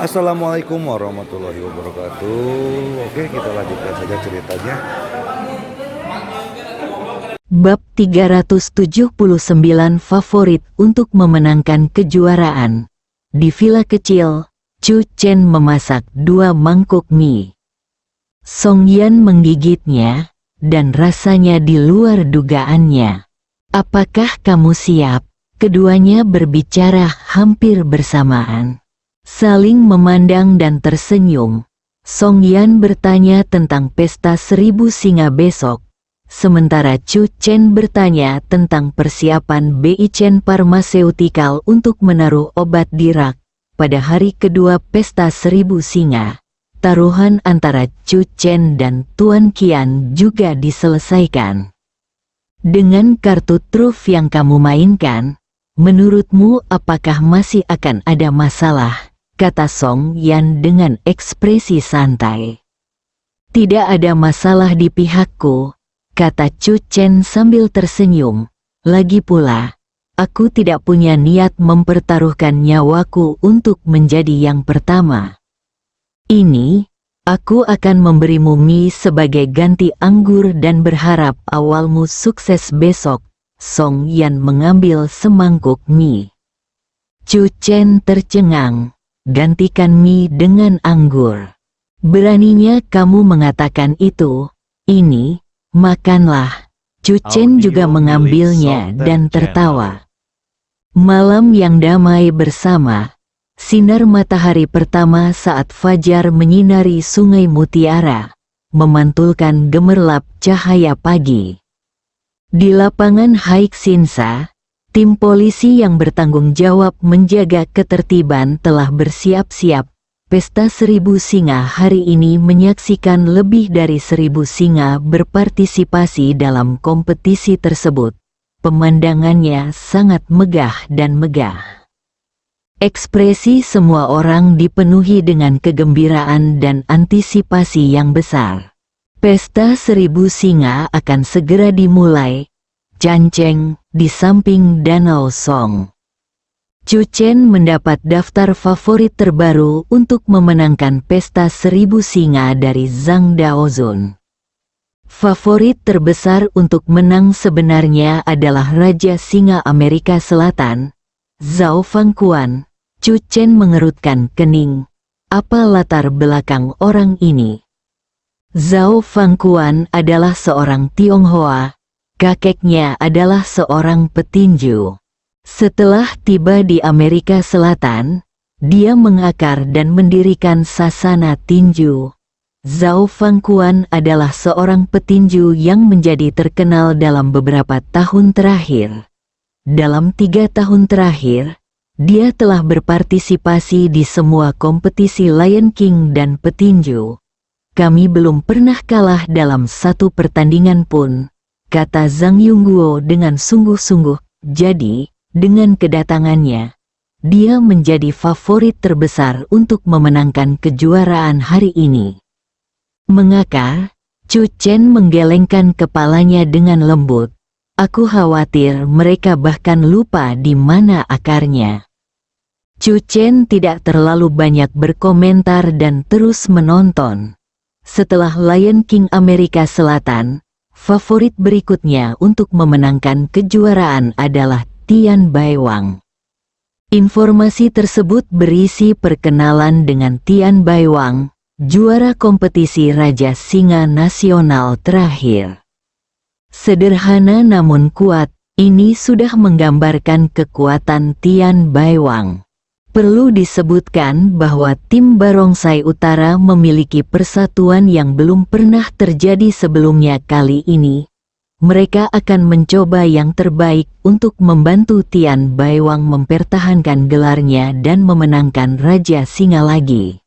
Assalamualaikum warahmatullahi wabarakatuh. Oke, kita lanjutkan saja ceritanya. Bab 379 favorit untuk memenangkan kejuaraan. Di villa kecil, Chu Chen memasak 2 mangkuk mie. Song Yan menggigitnya, dan rasanya di luar dugaannya. "Apakah kamu siap?" Keduanya berbicara hampir bersamaan. Saling memandang dan tersenyum. Song Yan bertanya tentang pesta 1000 singa besok. Sementara Chu Chen bertanya tentang persiapan Bei-Chen Pharmaceutical untuk menaruh obat di rak. Pada hari kedua pesta 1000 singa, taruhan antara Chu Chen dan Tuan Qian juga diselesaikan. "Dengan kartu truf yang kamu mainkan, menurutmu apakah masih akan ada masalah?" kata Song Yan dengan ekspresi santai. "Tidak ada masalah di pihakku," kata Chu Chen sambil tersenyum. "Lagi pula, aku tidak punya niat mempertaruhkan nyawaku untuk menjadi yang pertama. Ini, aku akan memberimu mie sebagai ganti anggur dan berharap awalmu sukses besok." Song Yan mengambil semangkuk mie. Chu Chen tercengang. "Gantikan mie dengan anggur. Beraninya kamu mengatakan itu. Ini, makanlah." Chu Chen juga mengambilnya dan tertawa. Malam yang damai bersama. Sinar matahari pertama saat fajar menyinari Sungai Mutiara, memantulkan gemerlap cahaya pagi. Di lapangan Haik Sinsa, tim polisi yang bertanggung jawab menjaga ketertiban telah bersiap-siap. Pesta 1000 singa hari ini menyaksikan lebih dari 1000 singa berpartisipasi dalam kompetisi tersebut. Pemandangannya sangat megah dan megah. Ekspresi semua orang dipenuhi dengan kegembiraan dan antisipasi yang besar. Pesta 1000 singa akan segera dimulai. Canceng, di samping Danau Song. Chu Chen mendapat daftar favorit terbaru untuk memenangkan pesta 1000 singa dari Zhang Daozun. Favorit terbesar untuk menang sebenarnya adalah Raja Singa Amerika Selatan, Zhao Fangquan. Chu Chen mengerutkan kening. Apa latar belakang orang ini? Zhao Fangquan adalah seorang Tionghoa. Kakeknya adalah seorang petinju. Setelah tiba di Amerika Selatan, dia mengakar dan mendirikan sasana tinju. Zhao Fangquan adalah seorang petinju yang menjadi terkenal dalam beberapa tahun terakhir. Dalam 3 tahun terakhir, dia telah berpartisipasi di semua kompetisi Lion King dan petinju. "Kami belum pernah kalah dalam satu pertandingan pun," kata Zhang Yongguo dengan sungguh-sungguh. Jadi, dengan kedatangannya, dia menjadi favorit terbesar untuk memenangkan kejuaraan hari ini. Mengakar, Chu Chen menggelengkan kepalanya dengan lembut. "Aku khawatir mereka bahkan lupa di mana akarnya." Chu Chen tidak terlalu banyak berkomentar dan terus menonton. Setelah Lion King Amerika Selatan, favorit berikutnya untuk memenangkan kejuaraan adalah Tian Baiwang. Informasi tersebut berisi perkenalan dengan Tian Baiwang, juara kompetisi Raja Singa Nasional terakhir. Sederhana namun kuat, ini sudah menggambarkan kekuatan Tian Baiwang. Perlu disebutkan bahwa tim Barongsai Utara memiliki persatuan yang belum pernah terjadi sebelumnya. Kali ini, mereka akan mencoba yang terbaik untuk membantu Tian Baiwang mempertahankan gelarnya dan memenangkan Raja Singa lagi.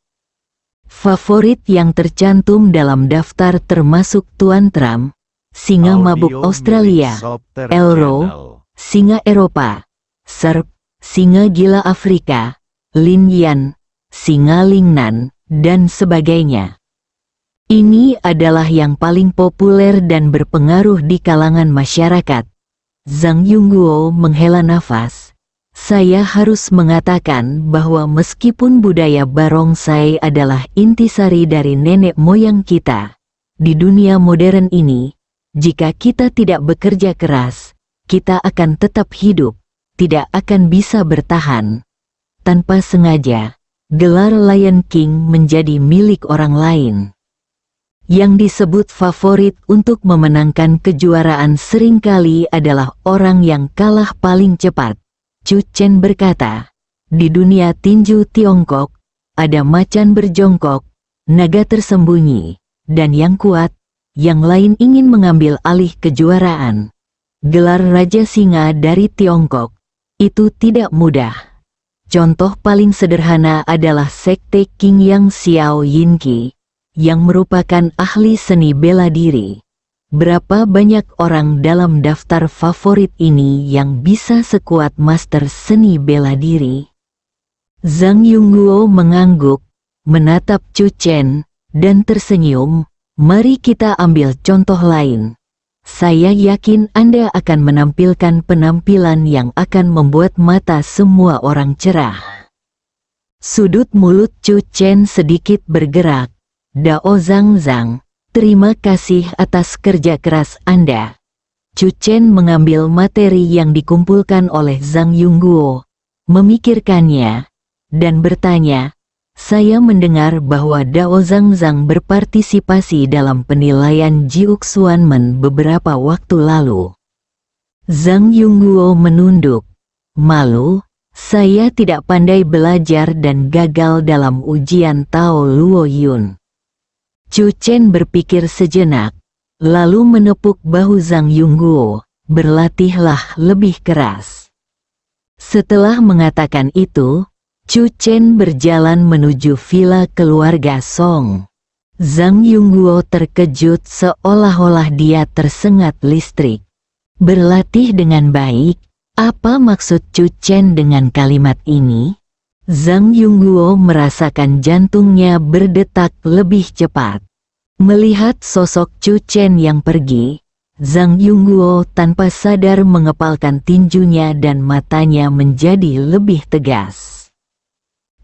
Favorit yang tercantum dalam daftar termasuk Tuan Trump, Singa Mabuk Australia, Elro, Singa Eropa, Serp, Singa Gila Afrika, Lin Yan, Singa Lingnan, dan sebagainya. Ini adalah yang paling populer dan berpengaruh di kalangan masyarakat. Zhang Yongguo menghela nafas. Saya harus mengatakan bahwa meskipun budaya barongsai adalah intisari dari nenek moyang kita, di dunia modern ini, jika kita tidak bekerja keras, kita akan tetap hidup, tidak akan bisa bertahan. Tanpa sengaja, gelar Lion King menjadi milik orang lain. Yang disebut favorit untuk memenangkan kejuaraan seringkali adalah orang yang kalah paling cepat. Chu Chen berkata, di dunia tinju Tiongkok, ada macan berjongkok, naga tersembunyi, dan yang kuat, yang lain ingin mengambil alih kejuaraan. Gelar Raja Singa dari Tiongkok, itu tidak mudah. Contoh paling sederhana adalah Sekte King Yang Xiao Yinqi, yang merupakan ahli seni bela diri. Berapa banyak orang dalam daftar favorit ini yang bisa sekuat master seni bela diri? Zhang Yongguo mengangguk, menatap Chu Chen, dan tersenyum. Mari kita ambil contoh lain. Saya yakin Anda akan menampilkan penampilan yang akan membuat mata semua orang cerah. Sudut mulut Chu Chen sedikit bergerak. Dao Zhang, terima kasih atas kerja keras Anda. Chu Chen mengambil materi yang dikumpulkan oleh Zhang Yongguo, memikirkannya, dan bertanya, saya mendengar bahwa Dao Zhang berpartisipasi dalam penilaian Jiuxuanmen beberapa waktu lalu. Zhang Yongguo menunduk, malu, saya tidak pandai belajar dan gagal dalam ujian Tao Luo Yun. Chu Chen berpikir sejenak, lalu menepuk bahu Zhang Yongguo, berlatihlah lebih keras. Setelah mengatakan itu, Chu Chen berjalan menuju villa keluarga Song. Zhang Yongguo terkejut seolah-olah dia tersengat listrik. Berlatih dengan baik, apa maksud Chu Chen dengan kalimat ini? Zhang Yongguo merasakan jantungnya berdetak lebih cepat. Melihat sosok Chu Chen yang pergi, Zhang Yongguo tanpa sadar mengepalkan tinjunya dan matanya menjadi lebih tegas.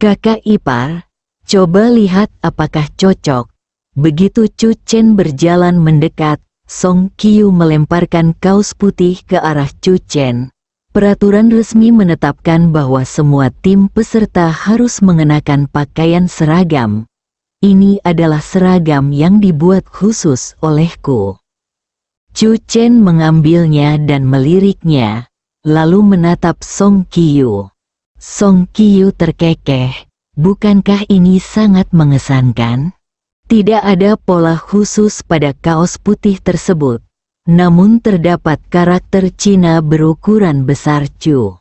Kakak ipar, coba lihat apakah cocok. Begitu Chu Chen berjalan mendekat, Song Qiu melemparkan kaos putih ke arah Chu Chen. Peraturan resmi menetapkan bahwa semua tim peserta harus mengenakan pakaian seragam. Ini adalah seragam yang dibuat khusus olehku. Chu Chen mengambilnya dan meliriknya, lalu menatap Song Qiu. Song Qiu terkekeh, bukankah ini sangat mengesankan? Tidak ada pola khusus pada kaos putih tersebut. Namun terdapat karakter Cina berukuran besar. Chu,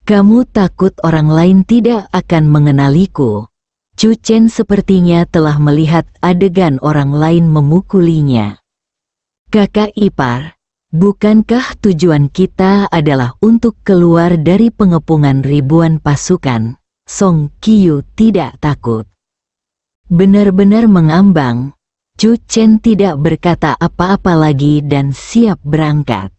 kamu takut orang lain tidak akan mengenaliku? Chu Chen sepertinya telah melihat adegan orang lain memukulinya. Kakak ipar, bukankah tujuan kita adalah untuk keluar dari pengepungan ribuan pasukan? Song Qiu tidak takut. Benar-benar mengambang. Chu Chen tidak berkata apa-apa lagi dan siap berangkat.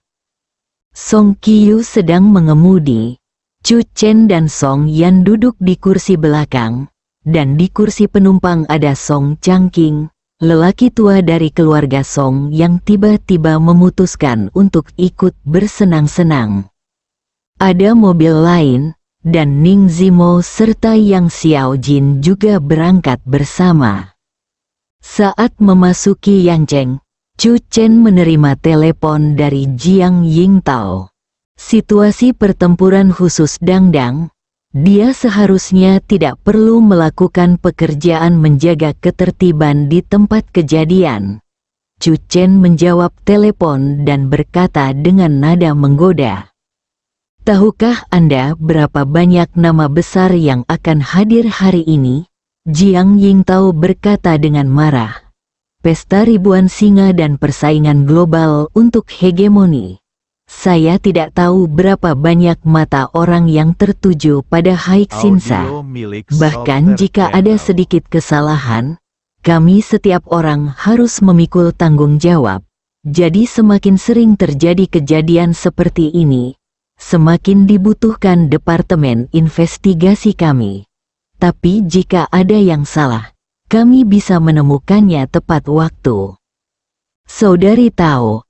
Song Qiu sedang mengemudi. Chu Chen dan Song Yan duduk di kursi belakang, dan di kursi penumpang ada Song Changqing, lelaki tua dari keluarga Song yang tiba-tiba memutuskan untuk ikut bersenang-senang. Ada mobil lain, dan Ning Zimo serta Yang Xiaojin juga berangkat bersama. Saat memasuki Yancheng, Chu Chen menerima telepon dari Jiang Yingtao. Situasi pertempuran khusus Dangdang, dia seharusnya tidak perlu melakukan pekerjaan menjaga ketertiban di tempat kejadian. Chu Chen menjawab telepon dan berkata dengan nada menggoda. Tahukah Anda berapa banyak nama besar yang akan hadir hari ini? Jiang Yingtao berkata dengan marah. Pesta ribuan singa dan persaingan global untuk hegemoni. Saya tidak tahu berapa banyak mata orang yang tertuju pada Haixinsa. Bahkan jika ada sedikit kesalahan, kami setiap orang harus memikul tanggung jawab. Jadi semakin sering terjadi kejadian seperti ini, semakin dibutuhkan departemen investigasi kami. Tapi jika ada yang salah, kami bisa menemukannya tepat waktu. Saudari tahu,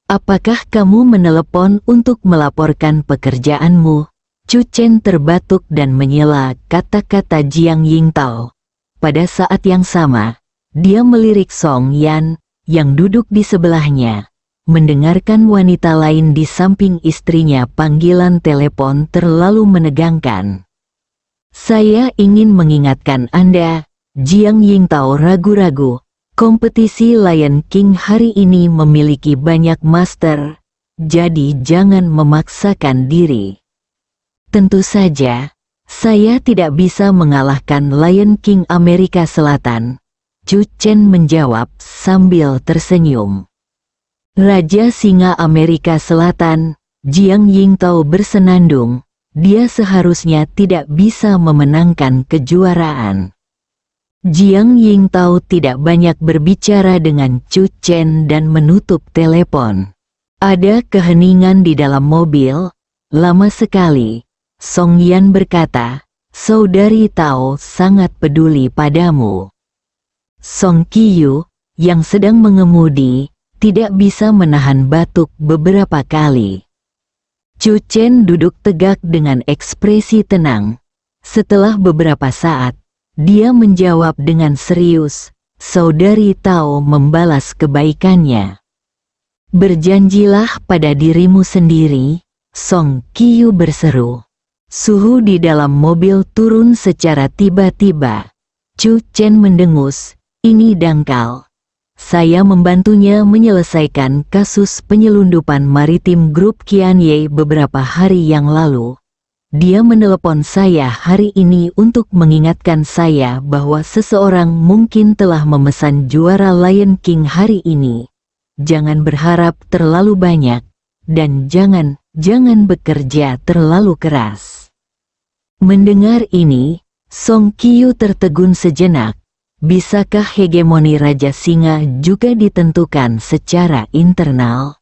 apakah kamu menelepon untuk melaporkan pekerjaanmu? Chu Chen terbatuk dan menyela kata-kata Jiang Yingtao. Pada saat yang sama, dia melirik Song Yan, yang duduk di sebelahnya. Mendengarkan wanita lain di samping istrinya panggilan telepon terlalu menegangkan. Saya ingin mengingatkan Anda, Jiang Yingtao ragu-ragu. Kompetisi Lion King hari ini memiliki banyak master, jadi jangan memaksakan diri. Tentu saja, saya tidak bisa mengalahkan Lion King Amerika Selatan. Chu Chen menjawab sambil tersenyum. Raja Singa Amerika Selatan, Jiang Yingtao bersenandung, dia seharusnya tidak bisa memenangkan kejuaraan. Jiang Yingtao tidak banyak berbicara dengan Chu Chen dan menutup telepon. Ada keheningan di dalam mobil, lama sekali. Song Yan berkata, Saudari Tao sangat peduli padamu. Song Qiyu, yang sedang mengemudi, tidak bisa menahan batuk beberapa kali. Chu Chen duduk tegak dengan ekspresi tenang. Setelah beberapa saat, dia menjawab dengan serius, Saudari Tao membalas kebaikannya. Berjanjilah pada dirimu sendiri, Song Qiyu berseru. Suhu di dalam mobil turun secara tiba-tiba. Chu Chen mendengus, ini dangkal. Saya membantunya menyelesaikan kasus penyelundupan maritim grup Qianye beberapa hari yang lalu. Dia menelepon saya hari ini untuk mengingatkan saya bahwa seseorang mungkin telah memesan juara Lion King hari ini. Jangan berharap terlalu banyak, dan jangan bekerja terlalu keras. Mendengar ini, Song Qiyu tertegun sejenak. Bisakah hegemoni Raja Singa juga ditentukan secara internal?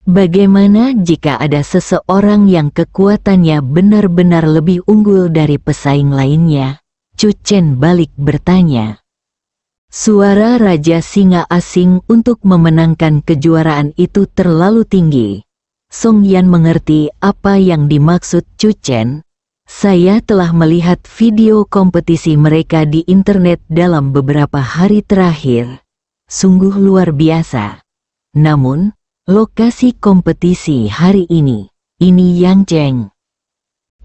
Bagaimana jika ada seseorang yang kekuatannya benar-benar lebih unggul dari pesaing lainnya? Chu Chen balik bertanya. Suara Raja Singa asing untuk memenangkan kejuaraan itu terlalu tinggi. Song Yan mengerti apa yang dimaksud Chu Chen. Saya telah melihat video kompetisi mereka di internet dalam beberapa hari terakhir. Sungguh luar biasa. Namun, lokasi kompetisi hari ini Yangzheng.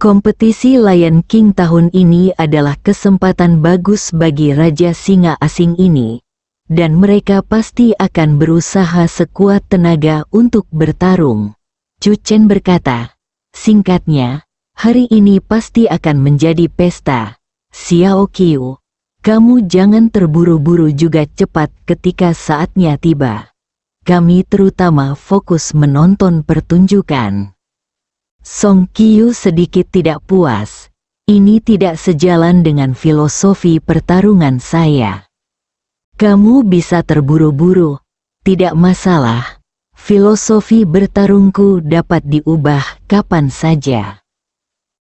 Kompetisi Lion King tahun ini adalah kesempatan bagus bagi Raja Singa asing ini, dan mereka pasti akan berusaha sekuat tenaga untuk bertarung. Chu Chen berkata, singkatnya, hari ini pasti akan menjadi pesta. Xiao Qiyu, kamu jangan terburu-buru juga cepat ketika saatnya tiba. Kami terutama fokus menonton pertunjukan. Song Qiyu sedikit tidak puas. Ini tidak sejalan dengan filosofi pertarungan saya. Kamu bisa terburu-buru, tidak masalah. Filosofi bertarungku dapat diubah kapan saja.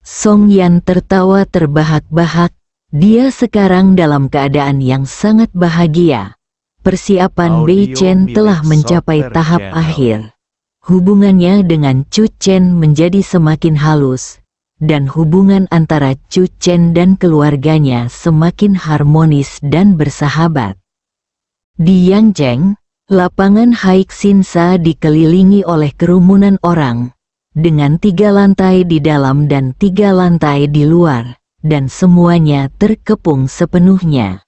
Song Yan tertawa terbahak-bahak. Dia sekarang dalam keadaan yang sangat bahagia. Persiapan Bei Chen telah mencapai tahap akhir. Hubungannya dengan Chu Chen menjadi semakin halus, dan hubungan antara Chu Chen dan keluarganya semakin harmonis dan bersahabat. Di Yangzheng, lapangan Haixinsa dikelilingi oleh kerumunan orang, dengan 3 lantai di dalam dan 3 lantai di luar, dan semuanya terkepung sepenuhnya.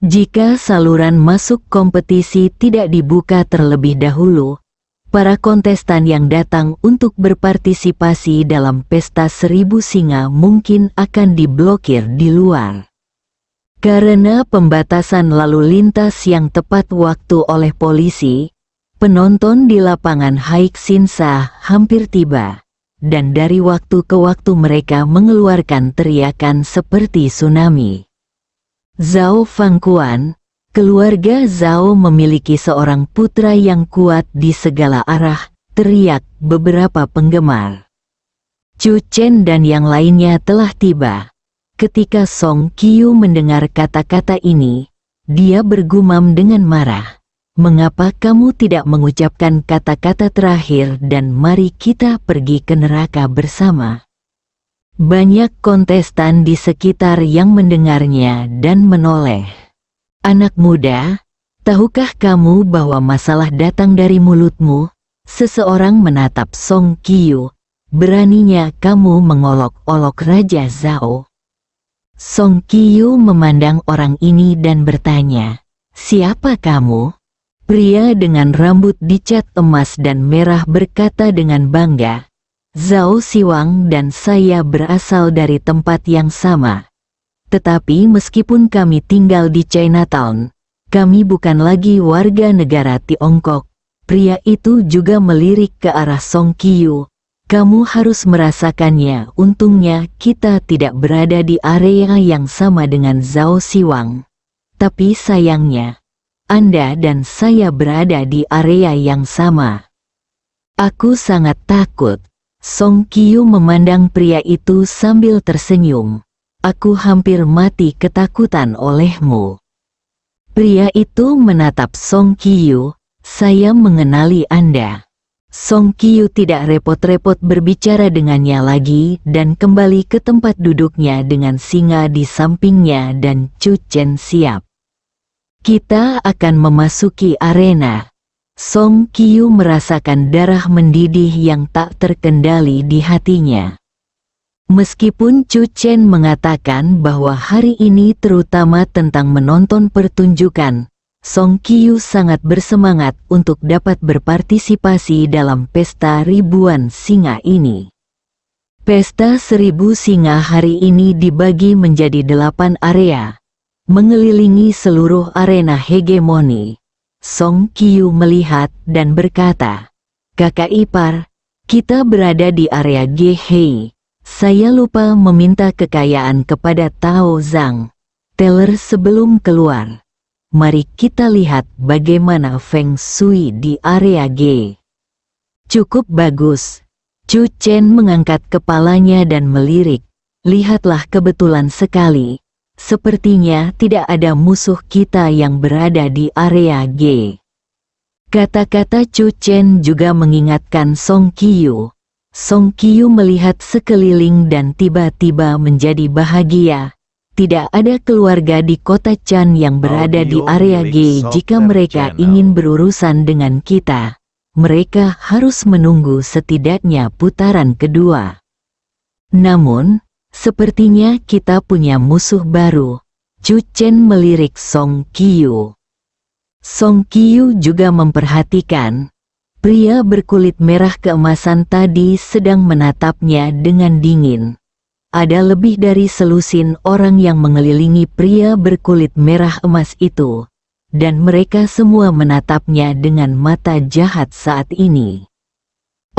Jika saluran masuk kompetisi tidak dibuka terlebih dahulu, para kontestan yang datang untuk berpartisipasi dalam pesta 1000 singa mungkin akan diblokir di luar. Karena pembatasan lalu lintas yang tepat waktu oleh polisi, penonton di lapangan Haixinsa hampir tiba, dan dari waktu ke waktu mereka mengeluarkan teriakan seperti tsunami. Zhao Fangquan, keluarga Zhao memiliki seorang putra yang kuat di segala arah, teriak beberapa penggemar. Chu Chen dan yang lainnya telah tiba. Ketika Song Qiu mendengar kata-kata ini, dia bergumam dengan marah. Mengapa kamu tidak mengucapkan kata-kata terakhir dan mari kita pergi ke neraka bersama? Banyak kontestan di sekitar yang mendengarnya dan menoleh. Anak muda, tahukah kamu bahwa masalah datang dari mulutmu? Seseorang menatap Song Qiu. Beraninya kamu mengolok-olok Raja Zhao. Song Qiu memandang orang ini dan bertanya, "Siapa kamu?" Pria dengan rambut dicat emas dan merah berkata dengan bangga, "Zhao Siwang dan saya berasal dari tempat yang sama. Tetapi meskipun kami tinggal di Chinatown, kami bukan lagi warga negara Tiongkok." Pria itu juga melirik ke arah Song Qiu. "Kamu harus merasakannya, untungnya kita tidak berada di area yang sama dengan Zhao Siwang. Tapi sayangnya, Anda dan saya berada di area yang sama." "Aku sangat takut." Song Qiu memandang pria itu sambil tersenyum. "Aku hampir mati ketakutan olehmu." Pria itu menatap Song Qiu. "Saya mengenali Anda." Song Qiu tidak repot-repot berbicara dengannya lagi dan kembali ke tempat duduknya dengan singa di sampingnya dan Chu Chen siap. "Kita akan memasuki arena." Song Qiu merasakan darah mendidih yang tak terkendali di hatinya. Meskipun Chu Chen mengatakan bahwa hari ini terutama tentang menonton pertunjukan, Song Qiu sangat bersemangat untuk dapat berpartisipasi dalam pesta ribuan singa ini. Pesta 1000 singa hari ini dibagi menjadi 8 area, mengelilingi seluruh arena hegemoni. Song Qiu melihat dan berkata, "Kakak ipar, kita berada di area Ge-hei. Saya lupa meminta kekayaan kepada Tao Zhang teller sebelum keluar. Mari kita lihat bagaimana Feng Shui di area G." "Cukup bagus." Chu Chen mengangkat kepalanya dan melirik. "Lihatlah, kebetulan sekali. Sepertinya tidak ada musuh kita yang berada di area G." Kata-kata Chu Chen juga mengingatkan Song Qiu. Song Qiu melihat sekeliling dan tiba-tiba menjadi bahagia. Tidak ada keluarga di kota Chan yang berada di area G. Jika mereka ingin berurusan dengan kita, mereka harus menunggu setidaknya putaran kedua. Namun, sepertinya kita punya musuh baru. Chu Chen melirik Song Qiu. Song Qiu juga memperhatikan. Pria berkulit merah keemasan tadi sedang menatapnya dengan dingin. Ada lebih dari selusin orang yang mengelilingi pria berkulit merah emas itu, dan mereka semua menatapnya dengan mata jahat saat ini.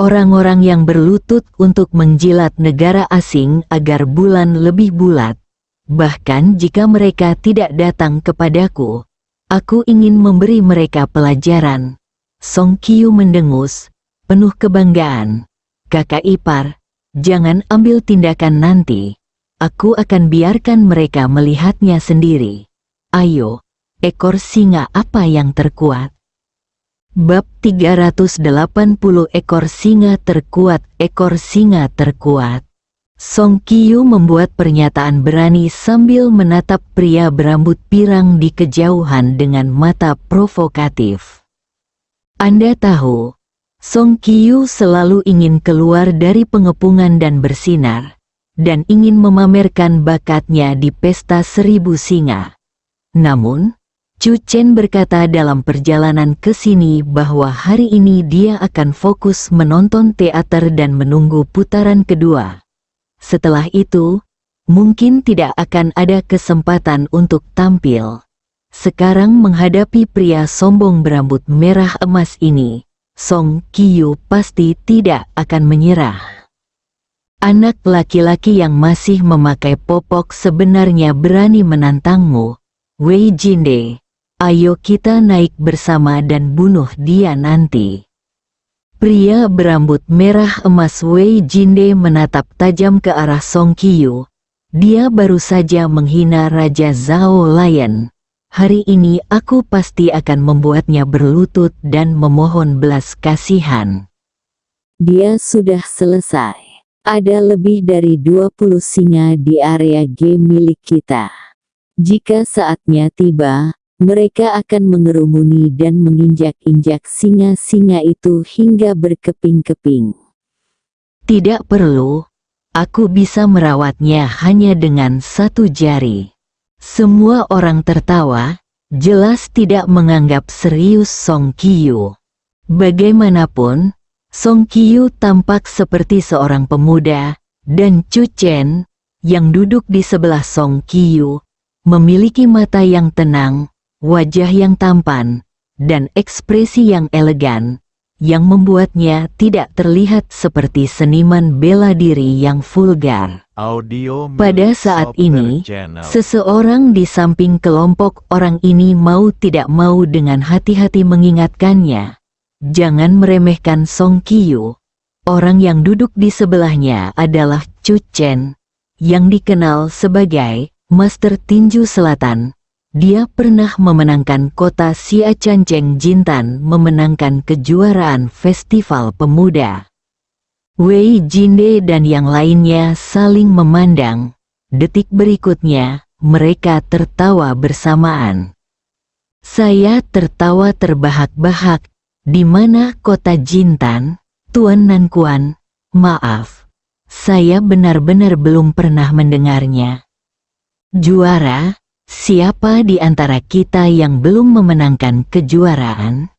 Orang-orang yang berlutut untuk menjilat negara asing agar bulan lebih bulat. Bahkan jika mereka tidak datang kepadaku, aku ingin memberi mereka pelajaran. Song Qiu mendengus, penuh kebanggaan. "Kakak ipar, jangan ambil tindakan nanti. Aku akan biarkan mereka melihatnya sendiri. Ayo, ekor singa apa yang terkuat?" Bab 380 Ekor singa terkuat. Ekor singa terkuat. Song Qiu membuat pernyataan berani sambil menatap pria berambut pirang di kejauhan dengan mata provokatif. "Anda tahu, Song Qiu selalu ingin keluar dari pengepungan dan bersinar, dan ingin memamerkan bakatnya di pesta 1000 singa. Namun, Chu Chen berkata dalam perjalanan ke sini bahwa hari ini dia akan fokus menonton teater dan menunggu putaran kedua. Setelah itu, mungkin tidak akan ada kesempatan untuk tampil. Sekarang menghadapi pria sombong berambut merah emas ini, Song Qiu pasti tidak akan menyerah. Anak laki-laki yang masih memakai popok sebenarnya berani menantangmu. Wei Jinde, ayo kita naik bersama dan bunuh dia nanti." Pria berambut merah emas Wei Jinde menatap tajam ke arah Song Qiyu. Dia baru saja menghina Raja Zhao Lion. Hari ini aku pasti akan membuatnya berlutut dan memohon belas kasihan. Dia sudah selesai. Ada lebih dari 20 singa di area game milik kita. Jika saatnya tiba, mereka akan mengerumuni dan menginjak-injak singa-singa itu hingga berkeping-keping. Tidak perlu, aku bisa merawatnya hanya dengan satu jari. Semua orang tertawa, jelas tidak menganggap serius Song Qiyu. Bagaimanapun, Song Qiyu tampak seperti seorang pemuda, dan Chu Chen, yang duduk di sebelah Song Qiyu, memiliki mata yang tenang, wajah yang tampan, dan ekspresi yang elegan, yang membuatnya tidak terlihat seperti seniman bela diri yang vulgar. Pada saat ini, seseorang di samping kelompok orang ini mau tidak mau dengan hati-hati mengingatkannya, jangan meremehkan Song Qiyu. Orang yang duduk di sebelahnya adalah Chu Chen, yang dikenal sebagai Master Tinju Selatan. Dia pernah memenangkan kota Xiachanceng Jintan memenangkan kejuaraan festival pemuda. Wei Jinde dan yang lainnya saling memandang. Detik berikutnya, mereka tertawa bersamaan. Saya tertawa terbahak-bahak. Di mana kota Jintan, Tuan Nankuan? Maaf, saya benar-benar belum pernah mendengarnya. Juara, siapa di antara kita yang belum memenangkan kejuaraan?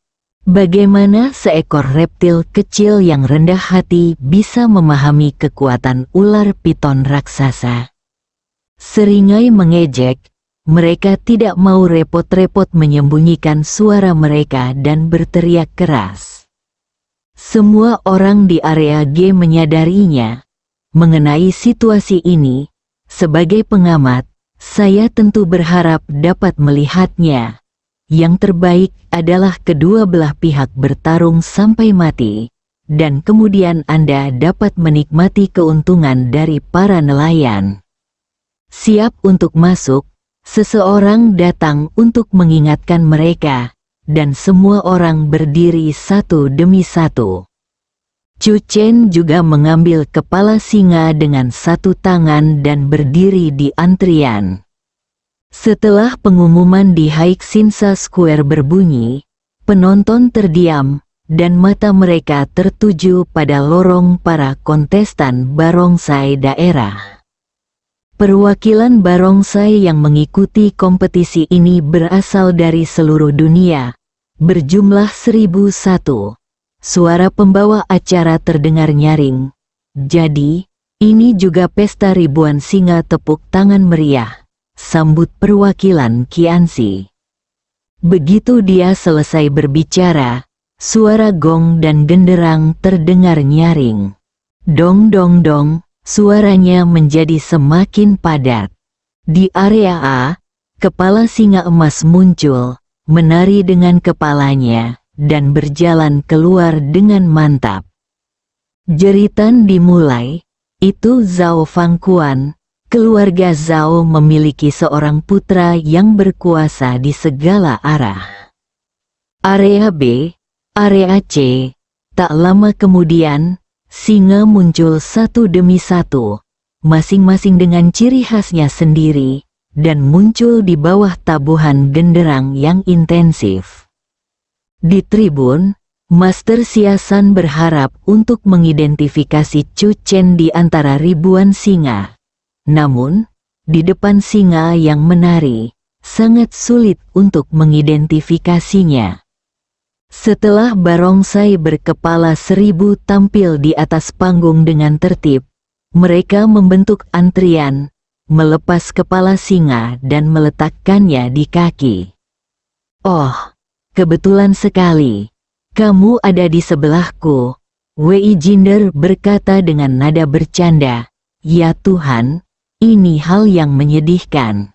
Bagaimana seekor reptil kecil yang rendah hati bisa memahami kekuatan ular piton raksasa? Seringai mengejek, mereka tidak mau repot-repot menyembunyikan suara mereka dan berteriak keras. Semua orang di area G menyadarinya. Mengenai situasi ini, sebagai pengamat, saya tentu berharap dapat melihatnya. Yang terbaik adalah kedua belah pihak bertarung sampai mati, dan kemudian Anda dapat menikmati keuntungan dari para nelayan. Siap untuk masuk, seseorang datang untuk mengingatkan mereka, dan semua orang berdiri satu demi satu. Chu Chen juga mengambil kepala singa dengan satu tangan dan berdiri di antrian. Setelah pengumuman di Haixinsa Square berbunyi, penonton terdiam, dan mata mereka tertuju pada lorong para kontestan barongsai daerah. Perwakilan barongsai yang mengikuti kompetisi ini berasal dari seluruh dunia, berjumlah 1001. Suara pembawa acara terdengar nyaring. Jadi, ini juga pesta ribuan singa tepuk tangan meriah. Sambut perwakilan Qianxi. Begitu dia selesai berbicara, suara gong dan genderang terdengar nyaring. Dong dong dong, suaranya menjadi semakin padat. Di area A, kepala singa emas muncul, menari dengan kepalanya, dan berjalan keluar dengan mantap. Jeritan dimulai, itu Zhao Fangquan. Keluarga Zhao memiliki seorang putra yang berkuasa di segala arah. Area B, area C, tak lama kemudian, singa muncul satu demi satu, masing-masing dengan ciri khasnya sendiri, dan muncul di bawah tabuhan genderang yang intensif. Di tribun, Master Xiasan berharap untuk mengidentifikasi Chu Chen di antara ribuan singa. Namun, di depan singa yang menari, sangat sulit untuk mengidentifikasinya. Setelah barongsai berkepala 1000 tampil di atas panggung dengan tertib, mereka membentuk antrian, melepas kepala singa dan meletakkannya di kaki. Oh, kebetulan sekali, kamu ada di sebelahku, Wei Jinder berkata dengan nada bercanda. Ya Tuhan, ini hal yang menyedihkan.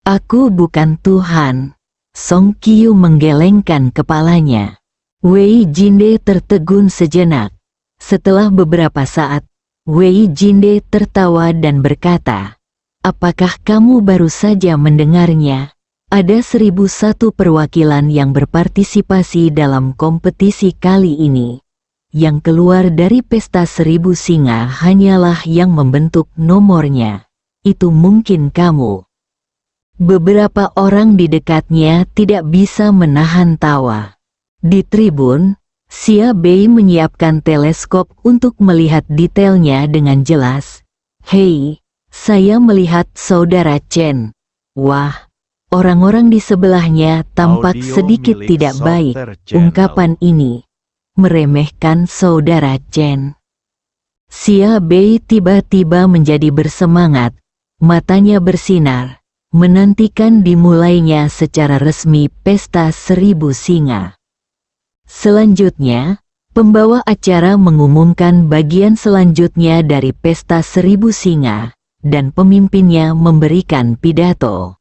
Aku bukan Tuhan. Song Qiyu menggelengkan kepalanya. Wei Jinde tertegun sejenak. Setelah beberapa saat, Wei Jinde tertawa dan berkata, "Apakah kamu baru saja mendengarnya? Ada 1001 perwakilan yang berpartisipasi dalam kompetisi kali ini. Yang keluar dari pesta 1000 singa hanyalah yang membentuk nomornya. Itu mungkin kamu." Beberapa orang di dekatnya tidak bisa menahan tawa. Di tribun, Xia Bei menyiapkan teleskop untuk melihat detailnya dengan jelas. "Hei, saya melihat saudara Chen." Wah, orang-orang di sebelahnya tampak Audio sedikit milik tidak baik. Solter Channel. Ungkapan ini meremehkan saudara Chen. Xia Bei tiba-tiba menjadi bersemangat, matanya bersinar, menantikan dimulainya secara resmi pesta 1000 singa. Selanjutnya, pembawa acara mengumumkan bagian selanjutnya dari pesta 1000 singa, dan pemimpinnya memberikan pidato.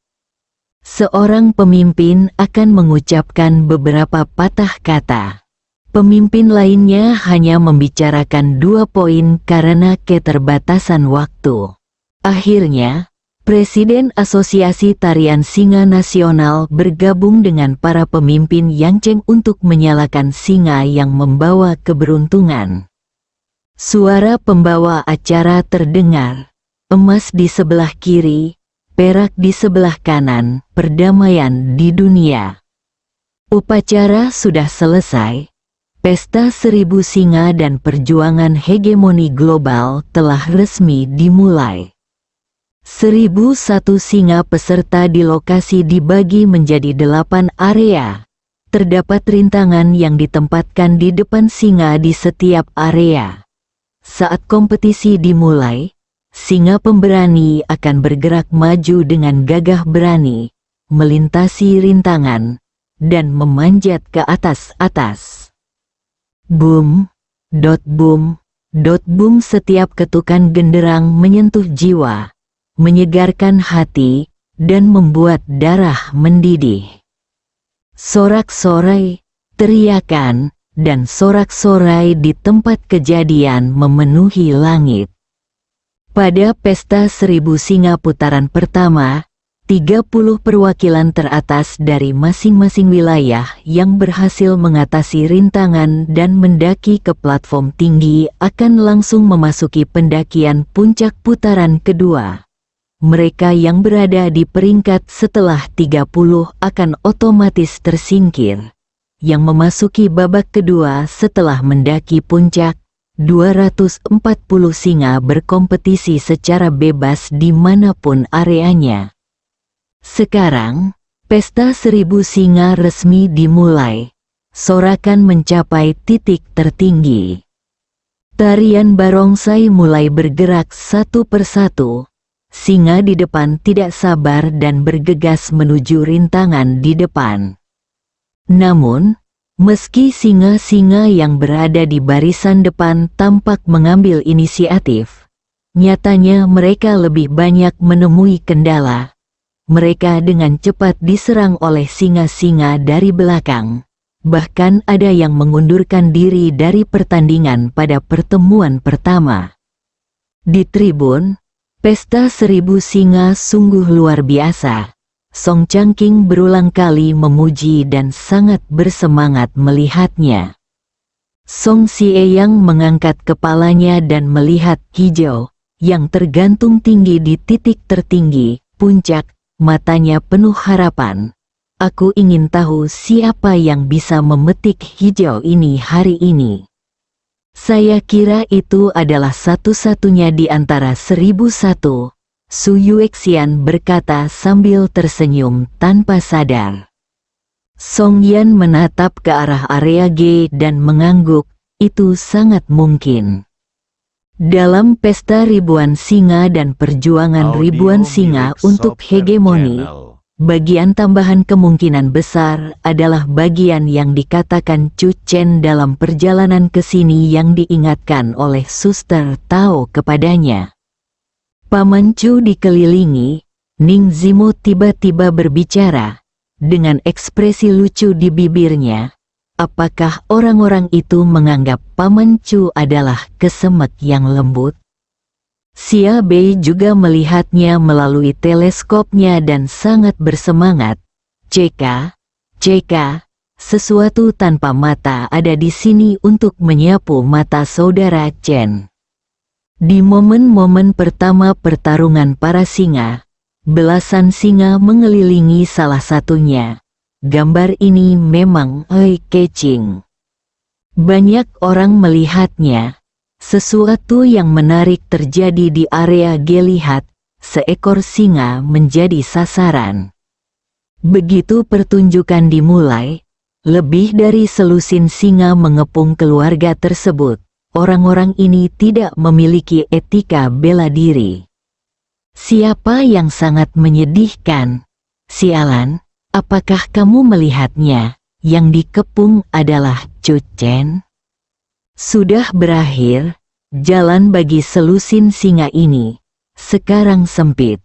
Seorang pemimpin akan mengucapkan beberapa patah kata. Pemimpin lainnya hanya membicarakan 2 poin karena keterbatasan waktu. Akhirnya, Presiden Asosiasi Tarian Singa Nasional bergabung dengan para pemimpin Yangcheng untuk menyalakan singa yang membawa keberuntungan. Suara pembawa acara terdengar. Emas di sebelah kiri, perak di sebelah kanan, perdamaian di dunia. Upacara sudah selesai. Pesta 1000 singa dan perjuangan hegemoni global telah resmi dimulai. 1001 singa peserta di lokasi dibagi menjadi 8 area. Terdapat rintangan yang ditempatkan di depan singa di setiap area. Saat kompetisi dimulai, singa pemberani akan bergerak maju dengan gagah berani, melintasi rintangan, dan memanjat ke atas-atas. Boom, dot boom, dot boom, setiap ketukan genderang menyentuh jiwa, menyegarkan hati, dan membuat darah mendidih. Sorak-sorai, teriakan, dan sorak-sorai di tempat kejadian memenuhi langit. Pada pesta 1000 singa putaran pertama, 30 perwakilan teratas dari masing-masing wilayah yang berhasil mengatasi rintangan dan mendaki ke platform tinggi akan langsung memasuki pendakian puncak putaran kedua. Mereka yang berada di peringkat setelah 30 akan otomatis tersingkir. Yang memasuki babak kedua setelah mendaki puncak, 240 singa berkompetisi secara bebas dimanapun areanya. Sekarang, pesta 1000 singa resmi dimulai. Sorakan mencapai titik tertinggi. Tarian barongsai mulai bergerak satu persatu. Singa di depan tidak sabar dan bergegas menuju rintangan di depan. Namun, meski singa-singa yang berada di barisan depan tampak mengambil inisiatif, nyatanya mereka lebih banyak menemui kendala. Mereka dengan cepat diserang oleh singa-singa dari belakang. Bahkan ada yang mengundurkan diri dari pertandingan pada pertemuan pertama. Di tribun, pesta 1000 singa sungguh luar biasa. Song Changqing berulang kali memuji dan sangat bersemangat melihatnya. Song Xieyang mengangkat kepalanya dan melihat hijau, yang tergantung tinggi di titik tertinggi, puncak, matanya penuh harapan. Aku ingin tahu siapa yang bisa memetik hijau ini hari ini. Saya kira itu adalah satu-satunya di antara 1001, Su Yuexian berkata sambil tersenyum tanpa sadar. Song Yan menatap ke arah area G dan mengangguk, itu sangat mungkin. Dalam pesta ribuan singa dan perjuangan ribuan singa untuk hegemoni, bagian tambahan kemungkinan besar adalah bagian yang dikatakan Chu Chen dalam perjalanan ke sini yang diingatkan oleh Suster Tao kepadanya. Paman Chu dikelilingi, Ning Zimo tiba-tiba berbicara. Dengan ekspresi lucu di bibirnya, apakah orang-orang itu menganggap Paman Chu adalah kesemek yang lembut? Xia Bei juga melihatnya melalui teleskopnya dan sangat bersemangat. "CK, sesuatu tanpa mata ada di sini untuk menyapu mata saudara Chen." Di momen-momen pertama pertarungan para singa, belasan singa mengelilingi salah satunya. Gambar ini memang eye-catching. Banyak orang melihatnya. Sesuatu yang menarik terjadi di area G. Lihat, seekor singa menjadi sasaran. Begitu pertunjukan dimulai, lebih dari selusin singa mengepung keluarga tersebut. Orang-orang ini tidak memiliki etika bela diri. Siapa yang sangat menyedihkan? Sialan, apakah kamu melihatnya? Yang dikepung adalah Chu Chen. Sudah berakhir, jalan bagi selusin singa ini sekarang sempit.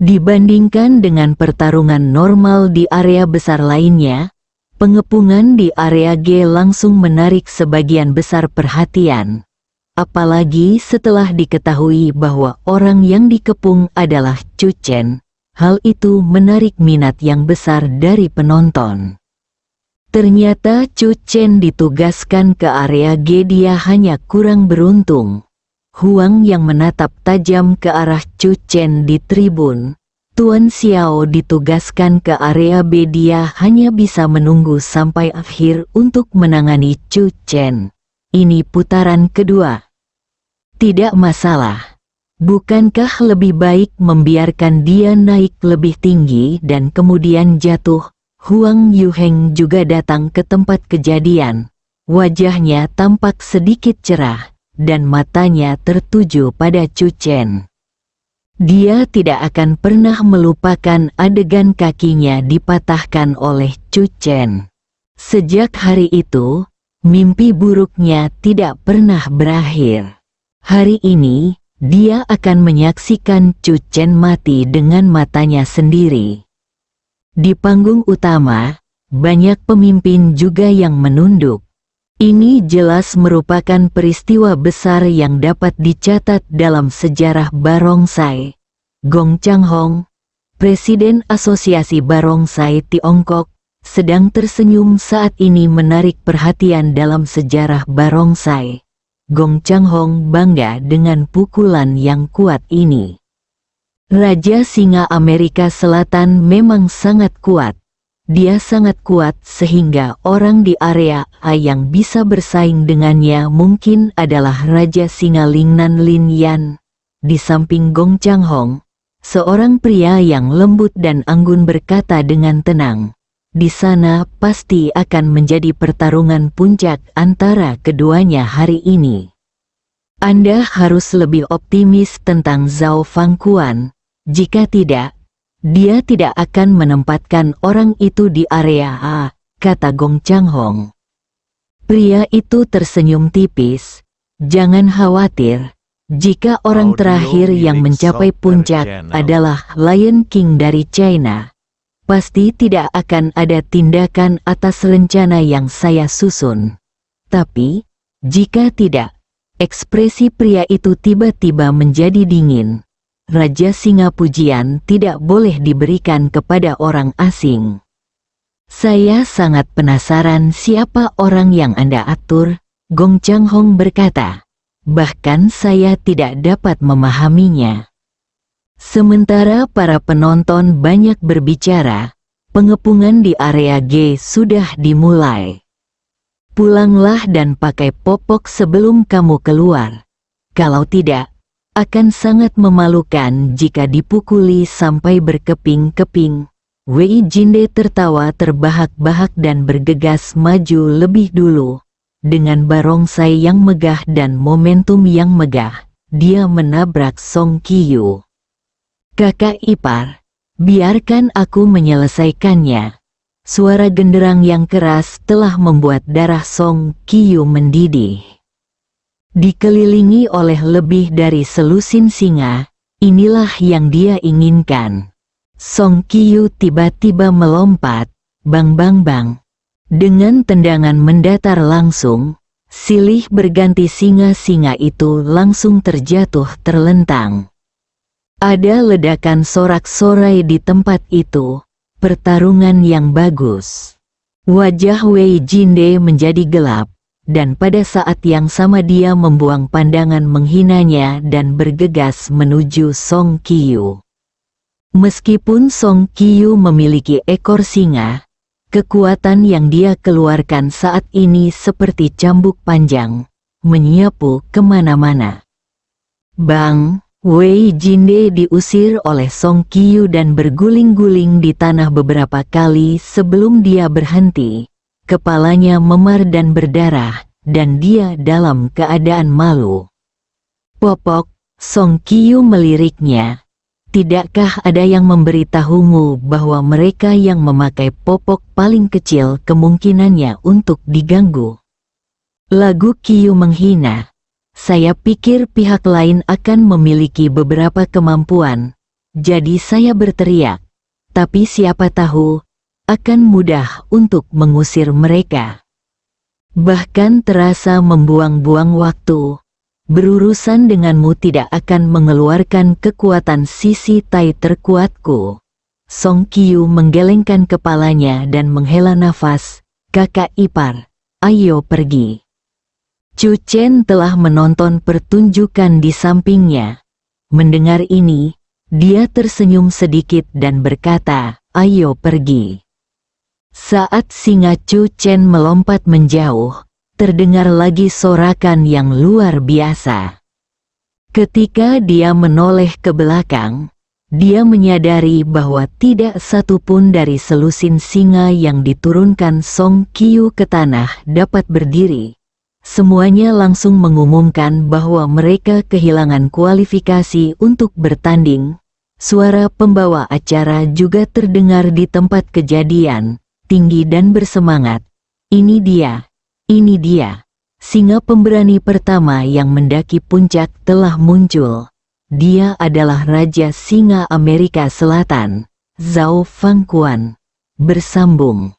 Dibandingkan dengan pertarungan normal di area besar lainnya, pengepungan di area G langsung menarik sebagian besar perhatian. Apalagi setelah diketahui bahwa orang yang dikepung adalah Chu Chen, hal itu menarik minat yang besar dari penonton. Ternyata Chu Chen ditugaskan ke area G. Dia hanya kurang beruntung. Huang yang menatap tajam ke arah Chu Chen di tribun. Tuan Xiao ditugaskan ke area B. Dia hanya bisa menunggu sampai akhir untuk menangani Chu Chen. Ini putaran kedua. Tidak masalah. Bukankah lebih baik membiarkan dia naik lebih tinggi dan kemudian jatuh? Huang Yuheng juga datang ke tempat kejadian. Wajahnya tampak sedikit cerah, dan matanya tertuju pada Chu Chen. Dia tidak akan pernah melupakan adegan kakinya dipatahkan oleh Chu Chen. Sejak hari itu, mimpi buruknya tidak pernah berakhir. Hari ini, dia akan menyaksikan Chu Chen mati dengan matanya sendiri. Di panggung utama, banyak pemimpin juga yang menunduk. Ini jelas merupakan peristiwa besar yang dapat dicatat dalam sejarah barongsai. Gong Changhong, Presiden Asosiasi Barongsai Tiongkok, sedang tersenyum saat ini menarik perhatian dalam sejarah barongsai. Gong Changhong bangga dengan pukulan yang kuat ini. Raja Singa Amerika Selatan memang sangat kuat. Dia sangat kuat sehingga orang di area A yang bisa bersaing dengannya mungkin adalah Raja Singa Lingnan Lin Yan. Di samping Gong Changhong, seorang pria yang lembut dan anggun berkata dengan tenang, "Di sana pasti akan menjadi pertarungan puncak antara keduanya hari ini. Anda harus lebih optimis tentang Zhao Fangquan. Jika tidak, dia tidak akan menempatkan orang itu di area A," kata Gong Changhong. Pria itu tersenyum tipis. "Jangan khawatir, jika orang terakhir yang mencapai puncak adalah Lion King dari China, pasti tidak akan ada tindakan atas rencana yang saya susun. Tapi, jika tidak," ekspresi pria itu tiba-tiba menjadi dingin. Raja Singa pujian tidak boleh diberikan kepada orang asing. "Saya sangat penasaran siapa orang yang Anda atur," Gong Changhong berkata. "Bahkan saya tidak dapat memahaminya." Sementara para penonton banyak berbicara, pengepungan di area G sudah dimulai. "Pulanglah dan pakai popok sebelum kamu keluar. Kalau tidak, akan sangat memalukan jika dipukuli sampai berkeping-keping." Wei Jinde tertawa terbahak-bahak dan bergegas maju lebih dulu. Dengan barongsai yang megah dan momentum yang megah, dia menabrak Song Qiyu. "Kakak ipar, biarkan aku menyelesaikannya." Suara genderang yang keras telah membuat darah Song Qiyu mendidih. Dikelilingi oleh lebih dari selusin singa, inilah yang dia inginkan. Song Qiyu tiba-tiba melompat, bang bang bang. Dengan tendangan mendatar langsung, silih berganti singa-singa itu langsung terjatuh terlentang. Ada ledakan sorak-sorai di tempat itu, pertarungan yang bagus. Wajah Wei Jinde menjadi gelap, dan pada saat yang sama dia membuang pandangan menghinanya dan bergegas menuju Song Qiyu. Meskipun Song Qiyu memiliki ekor singa, kekuatan yang dia keluarkan saat ini seperti cambuk panjang, menyapu kemana-mana. Bang, Wei Jinde diusir oleh Song Qiyu dan berguling-guling di tanah beberapa kali sebelum dia berhenti. Kepalanya memar dan berdarah, dan dia dalam keadaan malu. Popok, Song Qiyu meliriknya. Tidakkah ada yang memberitahumu bahwa mereka yang memakai popok paling kecil kemungkinannya untuk diganggu? Lagu Qiyu menghina. Saya pikir pihak lain akan memiliki beberapa kemampuan, jadi saya berteriak. Tapi siapa tahu, akan mudah untuk mengusir mereka. Bahkan terasa membuang-buang waktu. Berurusan denganmu tidak akan mengeluarkan kekuatan sisi tai terkuatku. Song Qiyu menggelengkan kepalanya dan menghela nafas. Kakak ipar, ayo pergi. Chu Chen telah menonton pertunjukan di sampingnya. Mendengar ini, dia tersenyum sedikit dan berkata, ayo pergi. Saat singa Chu Chen melompat menjauh, terdengar lagi sorakan yang luar biasa. Ketika dia menoleh ke belakang, dia menyadari bahwa tidak satu pun dari selusin singa yang diturunkan Song Qiyu ke tanah dapat berdiri. Semuanya langsung mengumumkan bahwa mereka kehilangan kualifikasi untuk bertanding. Suara pembawa acara juga terdengar di tempat kejadian, tinggi dan bersemangat. Ini dia. Ini dia, singa pemberani pertama yang mendaki puncak telah muncul. Dia adalah Raja Singa Amerika Selatan, Zhao Fangquan. Bersambung.